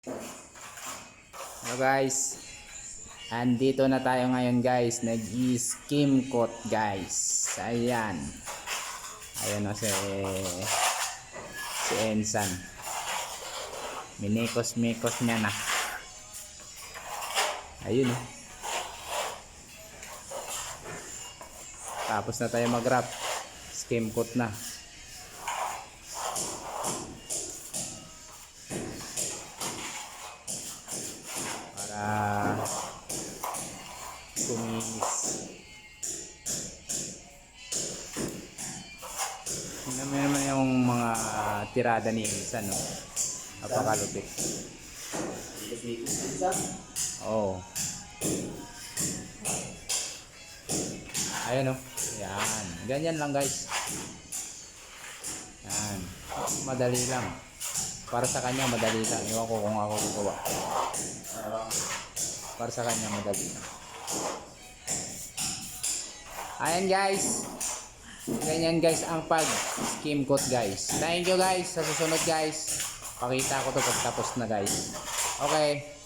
Hello guys, andito na tayo ngayon guys, nag-skim coat guys. Ayan o si Ensan, minikos-mikos niya na. Ayun o, tapos na tayo mag-wrap, skim coat na. Para kuminis. Tingnan mo naman yung mga tirada ni Ensan, no? Napakalupit. Oo. Ayan o. Yan. Ganyan lang guys. Yan. Madali lang. Para sa kanya madali lang. Iwan ko kung ako gumawa. Para sa kanya madali lang. Ayan guys. Ganyan guys ang pag skim coat guys. Thank you guys. Sa susunod guys, pakita ko to pagtapos na guys. Okay.